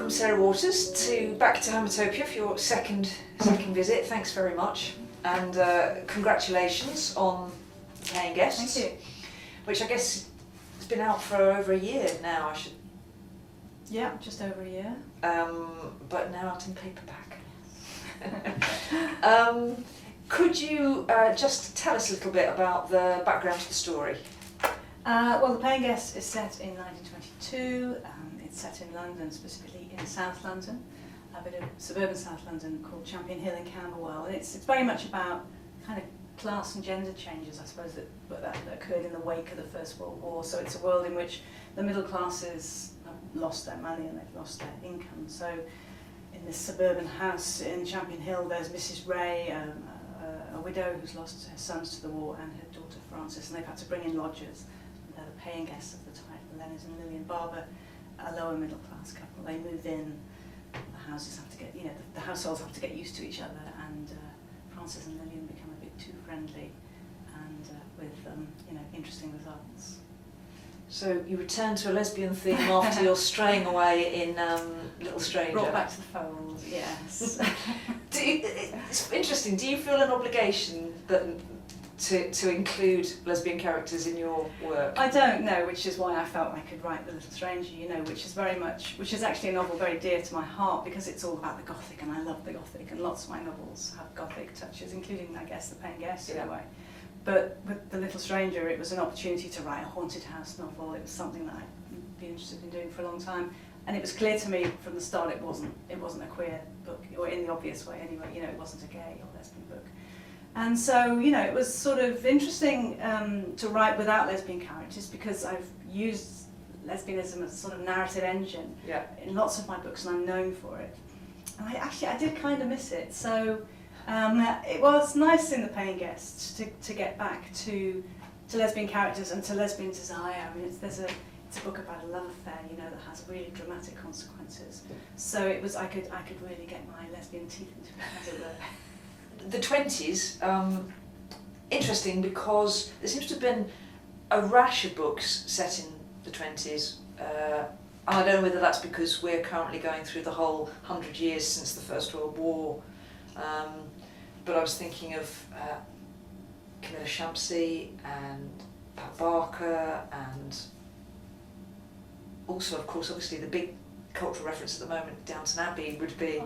welcome Sarah Waters back to Hometopia for your second visit. Thanks very much, and congratulations on Paying Guests. Thank you. Which I guess has been out for over a year now. Yeah, just over a year. But now out in paperback. Could you just tell us a little bit about the background to the story? Well, The Paying Guest is set in 1922. It's set in London, specifically in South London, a bit of suburban South London called Champion Hill in Camberwell. And it's very much about kind of class and gender changes, I suppose, that occurred in the wake of the First World War. So it's a world in which the middle classes have lost their money and they've lost their income. So in this suburban house in Champion Hill, there's Mrs. Ray, a widow who's lost her sons to the war, and her daughter Frances, and they've had to bring in lodgers. They're the paying guests of the title. Leonard and Lillian Barber, a lower middle class couple. They move in. The houses have to get, the households have to get used to each other, and Frances and Lillian become a bit too friendly, and with interesting results. So you return to a lesbian theme after your straying away in Little Stranger. Brought back to the fold, yes. It's interesting. Do you feel an obligation to include lesbian characters in your work? I don't know, which is why I felt I could write The Little Stranger, which is actually a novel very dear to my heart, because it's all about the Gothic, and I love the Gothic, and lots of my novels have Gothic touches, including, I guess, The Paying Guest in a way. But with The Little Stranger, it was an opportunity to write a haunted house novel. It was something that I'd been interested in doing for a long time, and it was clear to me from the start it wasn't a queer book, or in the obvious way anyway. It wasn't a gay or lesbian book. And so, it was sort of interesting to write without lesbian characters, because I've used lesbianism as a sort of narrative engine in lots of my books, and I'm known for it. And I did kind of miss it. So it was nice in The Paying Guests to get back to lesbian characters and to lesbian desire. I mean, it's a book about a love affair, that has really dramatic consequences. So it was I could really get my lesbian teeth into it, as it were. The 20s, interesting, because there seems to have been a rash of books set in the 20s. And I don't know whether that's because we're currently going through the whole 100 years since the First World War. But I was thinking of Camilla Shampsey and Pat Barker, and also, of course, obviously the big cultural reference at the moment, Downton Abbey, would be...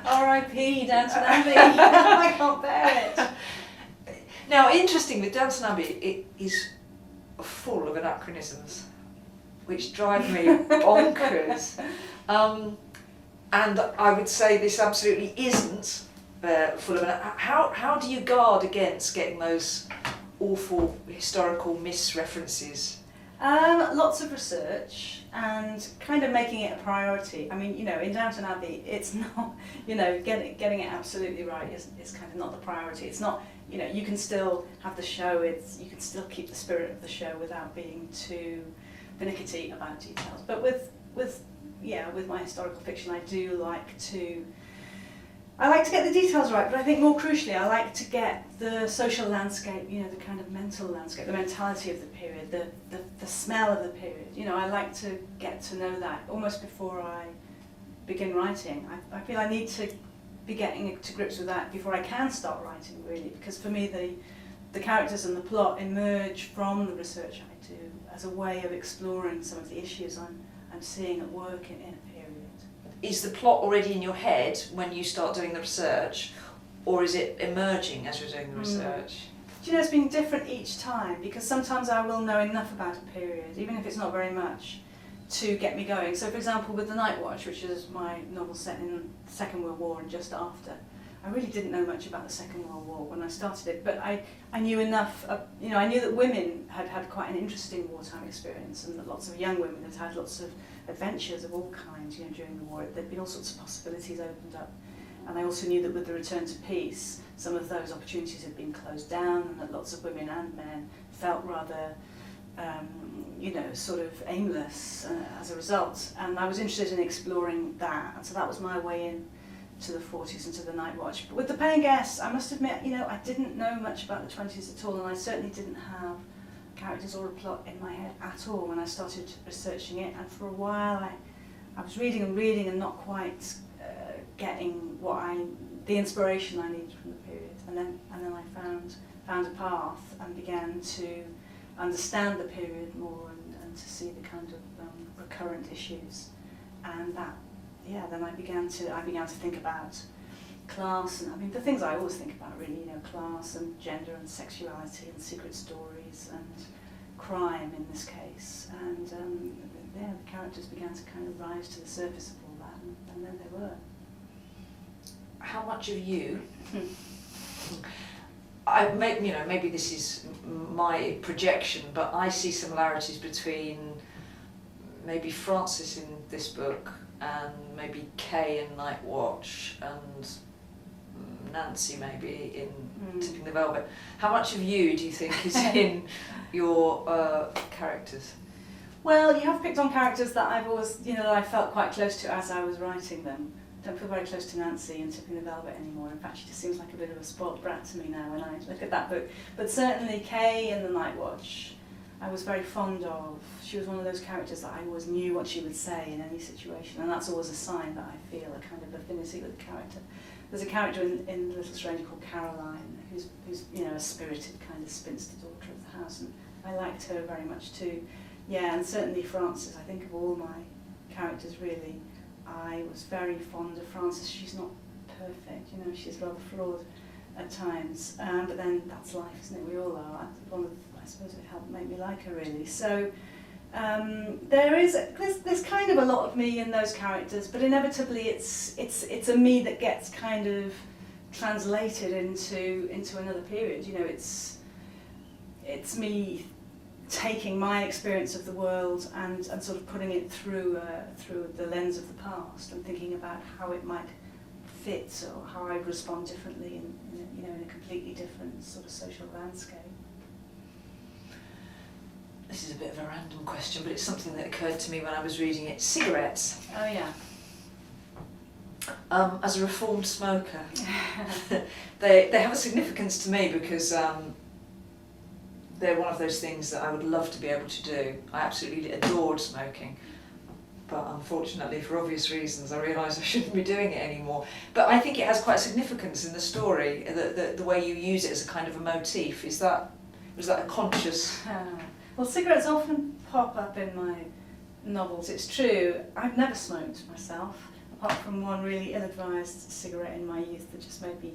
R.I.P. Downton Abbey. I can't bear it. Now, interesting, with Downton Abbey, it is full of anachronisms, which drive me bonkers. And I would say this absolutely isn't full of... How do you guard against getting those awful historical misreferences? Lots of research and kind of making it a priority. I mean, in Downton Abbey, it's not, getting it absolutely right is kind of not the priority. It's not, you can still have the show, you can still keep the spirit of the show without being too finicky about details. But with my historical fiction, I do like to get the details right, but I think more crucially, I like to get the social landscape, the kind of mental landscape, the mentality of the period, the smell of the period. I like to get to know that almost before I begin writing. I feel I need to be getting to grips with that before I can start writing, really, because for me the characters and the plot emerge from the research I do as a way of exploring some of the issues I'm seeing at work in a period. Is the plot already in your head when you start doing the research, or is it emerging as you're doing the research? It's been different each time, because sometimes I will know enough about a period, even if it's not very much, to get me going. So, for example, with The Night Watch, which is my novel set in the Second World War and just after, I really didn't know much about the Second World War when I started it, but I knew enough, I knew that women had had quite an interesting wartime experience, and that lots of young women had had lots of adventures of all kinds, during the war. There'd been all sorts of possibilities opened up. And I also knew that with the return to peace, some of those opportunities had been closed down, and that lots of women and men felt rather, sort of aimless as a result. And I was interested in exploring that, and so that was my way in to the 40s and to The Night Watch. But with The Paying Guests, I must admit, I didn't know much about the 20s at all, and I certainly didn't have characters or a plot in my head at all when I started researching it. And for a while I was reading and not quite getting the inspiration I needed from the period, and then I found a path and began to understand the period more and to see the kind of recurrent issues, and then I began to think about class, and I mean the things I always think about really, you know, class and gender and sexuality and secret stories and crime in this case, and the characters began to kind of rise to the surface of all that, and then they were. How much of you, maybe this is my projection, but I see similarities between maybe Frances in this book and maybe Kay in Night Watch and Nancy maybe in Tipping the Velvet. How much of you do you think is in your characters? Well, you have picked on characters that I've always, that I felt quite close to as I was writing them. Don't feel very close to Nancy in Tipping the Velvet anymore. In fact, she just seems like a bit of a spoilt brat to me now when I look at that book. But certainly Kay in The Night Watch, I was very fond of. She was one of those characters that I always knew what she would say in any situation, and that's always a sign that I feel a kind of affinity with the character. There's a character in Little Stranger called Caroline, who's a spirited kind of spinster daughter of the house, and I liked her very much too. Yeah, and certainly Frances. I think of all my characters really, I was very fond of Frances. She's not perfect, she's rather flawed at times, but then that's life, isn't it? We all are. I suppose it helped make me like her really. So there's kind of a lot of me in those characters, but inevitably it's a me that gets kind of translated into another period. It's me taking my experience of the world and sort of putting it through the lens of the past and thinking about how it might fit or how I'd respond differently in a completely different sort of social landscape. This is a bit of a random question, but it's something that occurred to me when I was reading it. Cigarettes. Oh yeah. As a reformed smoker, they have a significance to me because they're one of those things that I would love to be able to do. I absolutely adored smoking, but unfortunately, for obvious reasons, I realised I shouldn't be doing it anymore. But I think it has quite significance in the story, the way you use it as a kind of a motif. Was that a conscious? Well, cigarettes often pop up in my novels. It's true. I've never smoked myself, apart from one really ill-advised cigarette in my youth that just made me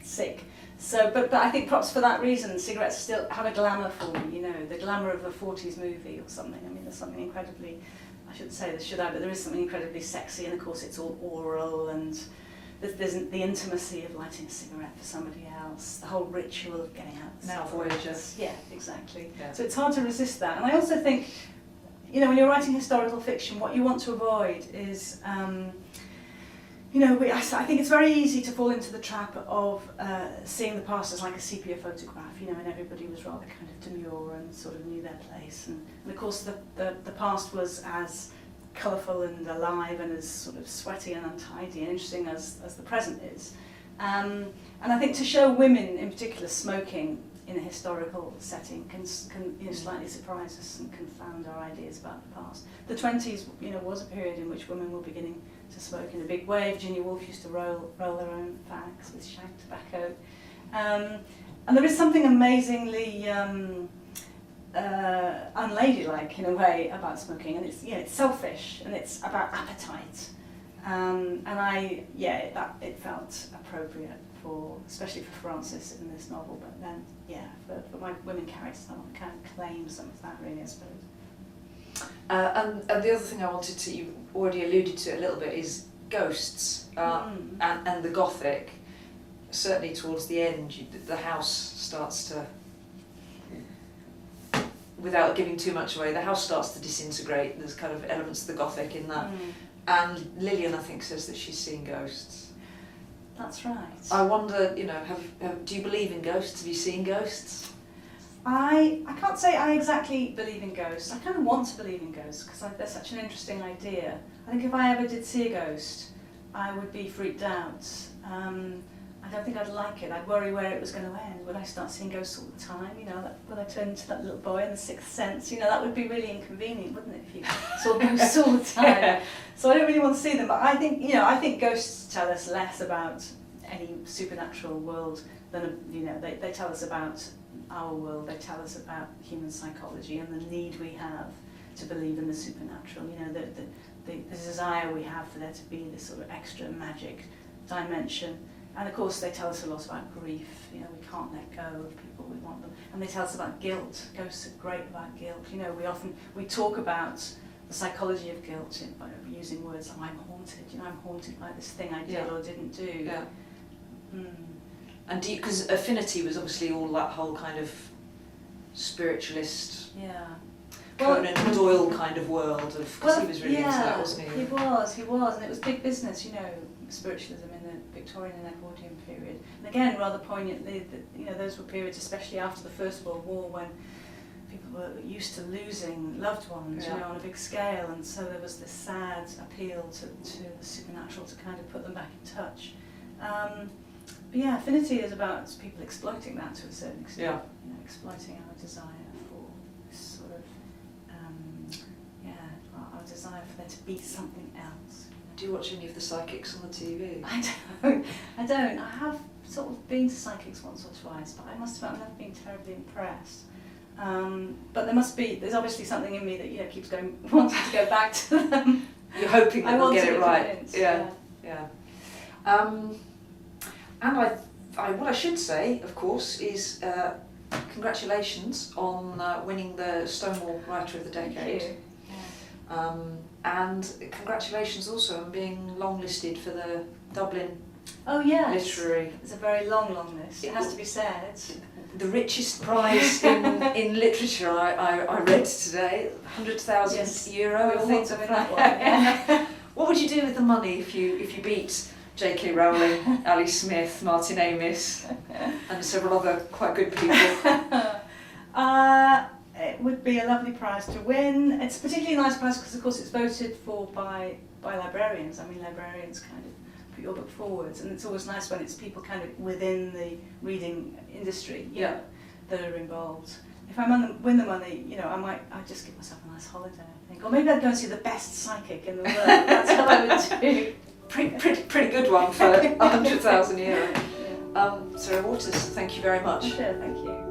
sick. So, but I think perhaps for that reason, cigarettes still have a glamour for me. The glamour of a 40s movie or something. I mean, there's something incredibly, I shouldn't say this, should I? But there is something incredibly sexy, and of course it's all oral, and there's the intimacy of lighting a cigarette for somebody else, the whole ritual of getting out. Now Voyager. Yeah, exactly. Yeah. So it's hard to resist that. And I also think, when you're writing historical fiction, what you want to avoid is, I think it's very easy to fall into the trap of seeing the past as like a sepia photograph, and everybody was rather kind of demure and sort of knew their place. And of course the past was as colourful and alive and as sort of sweaty and untidy and interesting as the present is. And I think to show women in particular smoking in a historical setting can slightly surprise us and confound our ideas about the past. The 20s was a period in which women were beginning to smoke in a big way. Virginia Woolf used to roll their own fags with shag tobacco. And there is something amazingly unladylike in a way about smoking, and it's selfish and it's about appetite. And it felt appropriate especially for Frances in this novel, but then for my women characters I want to kind of claim some of that really, I suppose. And the other thing I wanted to, you already alluded to it a little bit, is ghosts and the Gothic. Certainly towards the end, the house starts to, without giving too much away, the house starts to disintegrate. There's kind of elements of the Gothic in that. And Lillian, I think, says that she's seen ghosts. That's right. I wonder, do you believe in ghosts? Have you seen ghosts? I can't say I exactly believe in ghosts. I kind of want to believe in ghosts because they're such an interesting idea. I think if I ever did see a ghost, I would be freaked out. I don't think I'd like it. I'd worry where it was going to end. Would I start seeing ghosts all the time? You know, would I turn into that little boy in The Sixth Sense? You know, that would be really inconvenient, wouldn't it, if you saw ghosts all the time? Yeah. So I don't really want to see them. But I think, you know, I think ghosts tell us less about any supernatural world than, you know, they tell us about our world. They tell us about human psychology and the need we have to believe in the supernatural. You know, the desire we have for there to be this sort of extra magic dimension. And of course they tell us a lot about grief, you know, we can't let go of people we want them. And they tell us about guilt. Ghosts are great about guilt. You know, we talk about the psychology of guilt by using words like I'm haunted, you know, I'm haunted by this thing I did or didn't do. Yeah. Mm. And because Affinity was obviously all that whole kind of spiritualist, Conan Doyle kind of world of, because he was really into that, wasn't he? He was, and it was big business, you know, spiritualism in the Victorian and Edwardian period. And again, rather poignantly, you know, those were periods, especially after the First World War, when people were used to losing loved ones, you know, on a big scale, and so there was this sad appeal to the supernatural to kind of put them back in touch. But yeah, Affinity is about people exploiting that to a certain extent, you know, exploiting our desire for this sort of, our desire for there to be something else. Do you watch any of the psychics on the TV? I don't. I have sort of been to psychics once or twice, but I must admit I've never been terribly impressed. But there's obviously something in me that, you know, keeps going, wanting to go back to them. You're hoping that they'll get it right. Convinced, yeah. And what I should say, of course, is congratulations on winning the Stonewall Writer of the Decade. Thank you. And congratulations also on being longlisted for the Dublin Literary. It's a very long list. It has to be said. The richest prize in literature I read today, €100,000. I think. Something that one. Yeah. What would you do with the money if you beat J.K. Rowling, Ali Smith, Martin Amis, and several other quite good people? It would be a lovely prize to win. It's a particularly nice prize because, of course, it's voted for by librarians. I mean, librarians kind of put your book forwards, and it's always nice when it's people kind of within the reading industry, you know, that are involved. If I win the money, you know, I'd just give myself a nice holiday, I think, or maybe I'd go and see the best psychic in the world. That's what I would do. Pretty good one for €100,000. Sarah Waters, thank you very much. Sure, thank you.